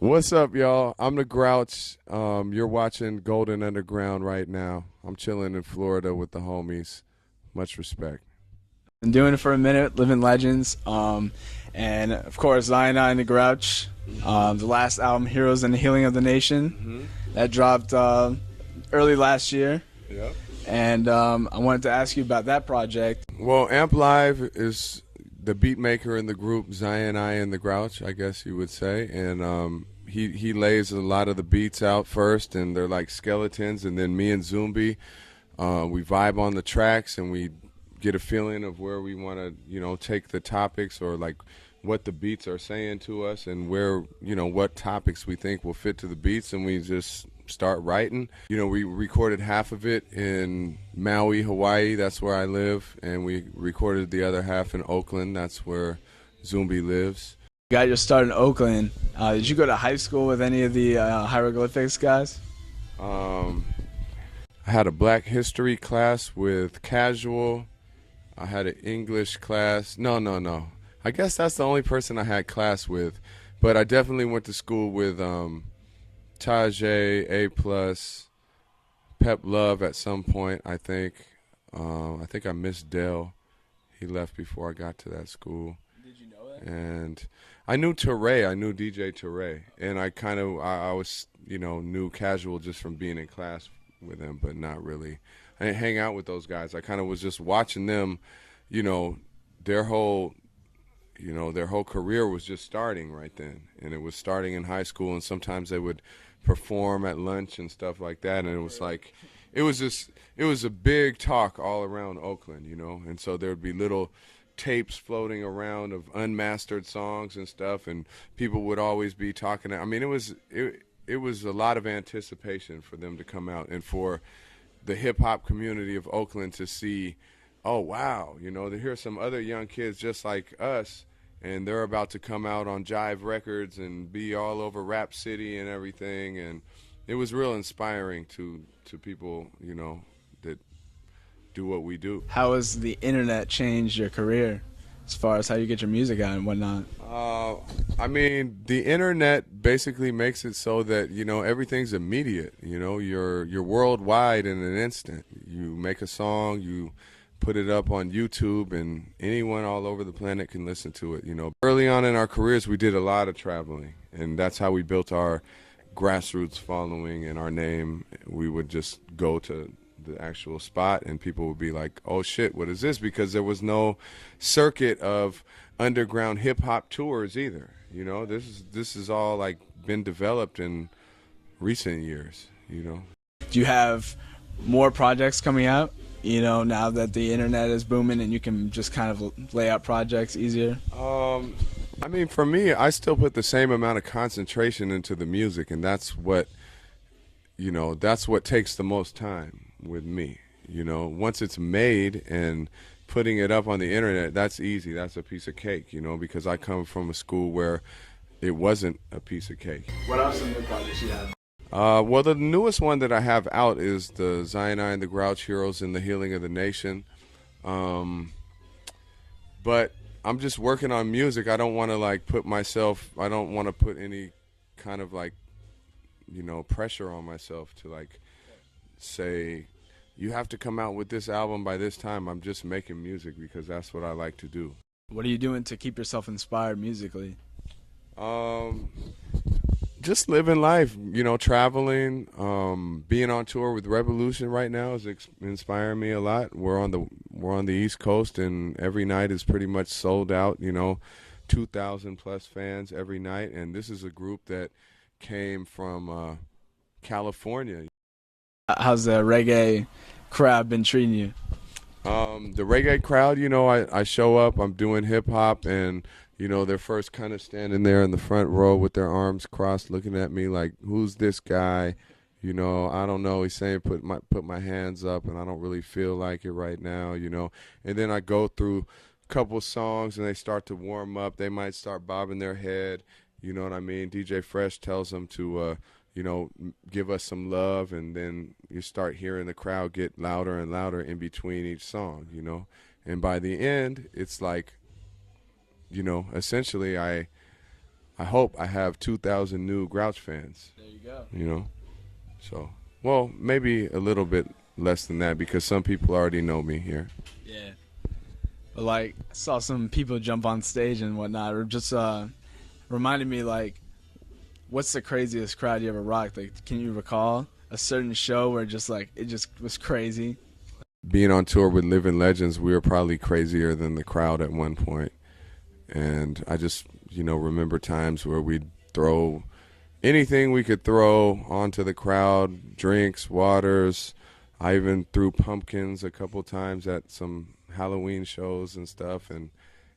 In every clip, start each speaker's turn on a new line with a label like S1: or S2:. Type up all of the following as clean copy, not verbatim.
S1: What's up, y'all? I'm the Grouch. You're watching Golden Underground right now. I'm chilling in Florida with the homies. Much respect.
S2: Been doing it for a minute, living legends, and of course Zion and the Grouch. The last album, Heroes and the Healing of the Nation, that dropped early last year,
S1: Yep.
S2: and I wanted to ask you about that project.
S1: Well, Amp Live is the beat maker in the group, Zion and the Grouch, I guess you would say, and he lays a lot of the beats out first, and they're like skeletons, and then me and Zumbi, we vibe on the tracks, and we get a feeling of where we want to, take the topics, or like what the beats are saying to us, and where, what topics we think will fit to the beats, and we just start writing. We recorded half of it in Maui, Hawaii. That's where I live, and we recorded the other half in Oakland. That's where Zumbi lives.
S2: You got your start in Oakland. Did you go to high school with any of the Hieroglyphics guys?
S1: I had a Black History class with Casual. I had an English class. No. I guess that's the only person I had class with. But I definitely went to school with Tajay, A+, Pep Love at some point, I think. I missed Dell. He left before I got to that school.
S2: Did you know that?
S1: And I knew Teray. I knew DJ Teray. And I was, knew Casual just from being in class with him, but not really. I didn't hang out with those guys. I kind of was just watching them, their whole career was just starting right then, and it was starting in high school, and sometimes they would perform at lunch and stuff like that, and it was like, it was a big talk all around Oakland, and so there would be little tapes floating around of unmastered songs and stuff, and people would always be talking. I mean, it was a lot of anticipation for them to come out, and for the hip-hop community of Oakland to see, oh, wow, to hear some other young kids just like us, and they're about to come out on Jive Records and be all over Rap City and everything, and it was real inspiring to people, that do what we do.
S2: How has the internet changed your career as far as how you get your music out and whatnot?
S1: I mean, the internet basically makes it so that, everything's immediate. You're worldwide in an instant. You make a song, you put it up on YouTube, and anyone all over the planet can listen to it. Early on in our careers, we did a lot of traveling, and that's how we built our grassroots following and our name. We would just go to the actual spot, and people would be like, oh shit, what is this? Because there was no circuit of underground hip-hop tours either. This is all like been developed in recent years.
S2: Do you have more projects coming out, now that the internet is booming and you can just kind of lay out projects easier?
S1: I mean, for me, I still put the same amount of concentration into the music, and that's what takes the most time with me. Once it's made and putting it up on the internet, that's easy. That's a piece of cake, because I come from a school where it wasn't a piece of cake.
S2: What are some new projects you have?
S1: Well, the newest one that I have out is the Zion and the Grouch, Heroes and the Healing of the Nation. But I'm just working on music. I don't want to I don't want to put any kind of pressure on myself to say, you have to come out with this album by this time. I'm just making music because that's what I like to do.
S2: What are you doing to keep yourself inspired musically?
S1: Just living life, traveling, being on tour with Rebelution right now is inspiring me a lot. We're on the East Coast, and every night is pretty much sold out. 2,000 plus fans every night, and this is a group that came from California.
S2: How's the reggae crowd been treating you?
S1: The reggae crowd, I show up, I'm doing hip hop, and they're first kind of standing there in the front row with their arms crossed, looking at me like, who's this guy? I don't know. He's saying put my hands up, and I don't really feel like it right now. And then I go through a couple songs, and they start to warm up. They might start bobbing their head. You know what I mean? DJ Fresh tells them to give us some love, and then you start hearing the crowd get louder and louder in between each song, and by the end, it's like, essentially I I hope I have 2,000 new Grouch fans.
S2: There you go.
S1: You know, so well maybe a little bit less than that because some people already know me here.
S2: Yeah. But like, I saw some people jump on stage and whatnot, or just reminded me like, what's the craziest crowd you ever rocked? Like, can you recall a certain show where just like it just was crazy?
S1: Being on tour with Living Legends, we were probably crazier than the crowd at one point. And I just, remember times where we'd throw anything we could throw onto the crowd, drinks, waters. I even threw pumpkins a couple times at some Halloween shows and stuff, and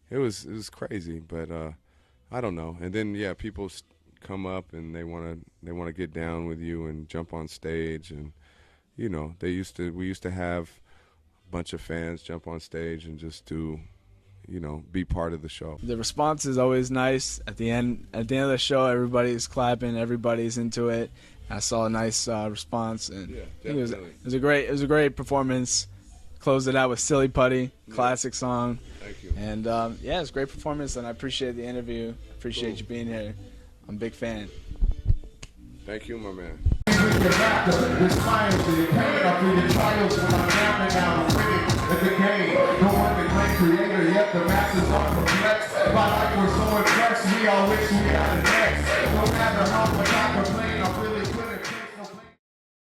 S1: it was crazy. But I don't know. And then people come up and they want to get down with you and jump on stage, and we used to have a bunch of fans jump on stage and just do. Be part of the show. The
S2: response is always nice. At the end of the show, everybody's clapping, everybody's into it. I saw a nice response, and
S1: yeah,
S2: it was a great performance. Closed it out with Silly Putty, classic song.
S1: Thank you.
S2: And it was a great performance, and I appreciate the interview. Appreciate you being here. I'm a big fan.
S1: Thank you, my man.
S3: Creator, yet the masses are perplexed. By like we're so impressed, we all wish we had a next. No matter how much I complain.